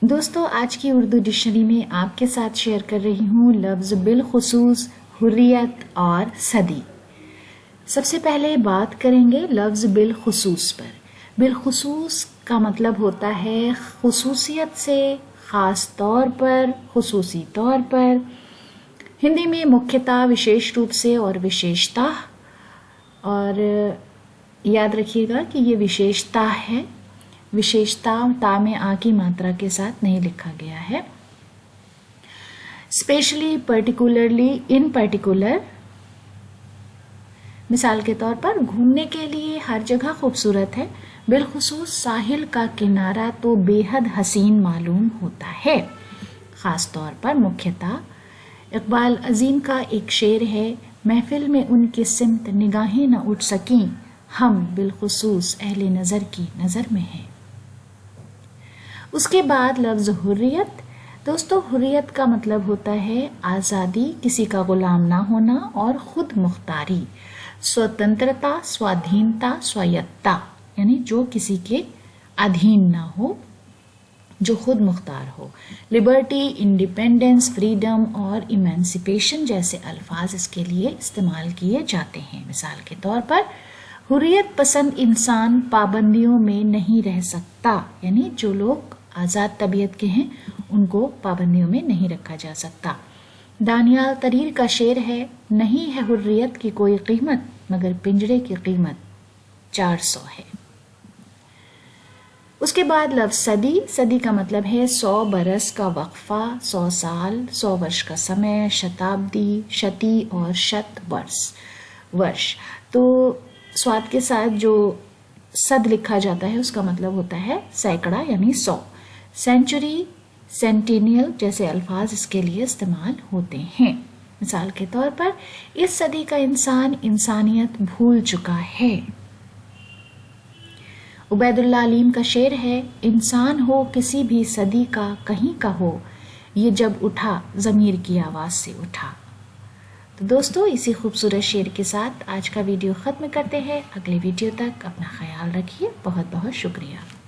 دوستو آج کی اردو ڈکشنری میں آپ کے ساتھ شیئر کر رہی ہوں لفظ بالخصوص، حریت اور صدی۔ سب سے پہلے بات کریں گے لفظ بالخصوص پر۔ بالخصوص کا مطلب ہوتا ہے خصوصیت سے، خاص طور پر، خصوصی طور پر۔ ہندی میں مکھیتا، وشیش روپ سے اور وشیشتا، اور یاد رکھیے گا کہ یہ وشیشتا ہے، وشیشتا تا میں آ کی ماترا کے ساتھ نہیں لکھا گیا ہے۔ Specially, particularly, in particular. مثال کے طور پر گھومنے کے لیے ہر جگہ خوبصورت ہے، بالخصوص ساحل کا کنارہ تو بے حد حسین معلوم ہوتا ہے۔ خاص طور پر مکھیتا۔ اقبال عظیم کا ایک شعر ہے، محفل میں ان کی سمت نگاہیں نہ اٹھ سکیں، ہم بالخصوص اہل نظر کی نظر میں ہیں۔ اس کے بعد لفظ حریت۔ دوستو حریت کا مطلب ہوتا ہے آزادی، کسی کا غلام نہ ہونا اور خود مختاری، سوتنترتا، سوادھینتا، سوایتتا، یعنی جو کسی کے ادھین نہ ہو، جو خود مختار ہو۔ لبرٹی، انڈیپینڈنس، فریڈم اور ایمانسیپیشن جیسے الفاظ اس کے لیے استعمال کیے جاتے ہیں۔ مثال کے طور پر حریت پسند انسان پابندیوں میں نہیں رہ سکتا، یعنی جو لوگ آزاد طبیعت کے ہیں ان کو پابندیوں میں نہیں رکھا جا سکتا۔ دانیال تریر کا شعر ہے، نہیں ہے حریت کی کوئی قیمت مگر پنجرے کی قیمت 400 ہے۔ اس کے بعد لفظ صدی۔ صدی کا مطلب ہے 100 برس کا وقفہ، 100 سال، 100 ورش کا سمے، شتابدی، شتی اور شت ورش۔ تو سواد کے ساتھ جو صد لکھا جاتا ہے اس کا مطلب ہوتا ہے سینکڑا، یعنی 100۔ سینچری، سینٹینیل جیسے الفاظ اس کے لیے استعمال ہوتے ہیں۔ مثال کے طور پر اس صدی کا انسان انسانیت بھول چکا ہے۔ عبید اللہ علیم کا شعر ہے، انسان ہو کسی بھی صدی کا کہیں کا ہو، یہ جب اٹھا ضمیر کی آواز سے اٹھا۔ تو دوستو اسی خوبصورت شعر کے ساتھ آج کا ویڈیو ختم کرتے ہیں۔ اگلے ویڈیو تک اپنا خیال رکھیے۔ بہت بہت شکریہ۔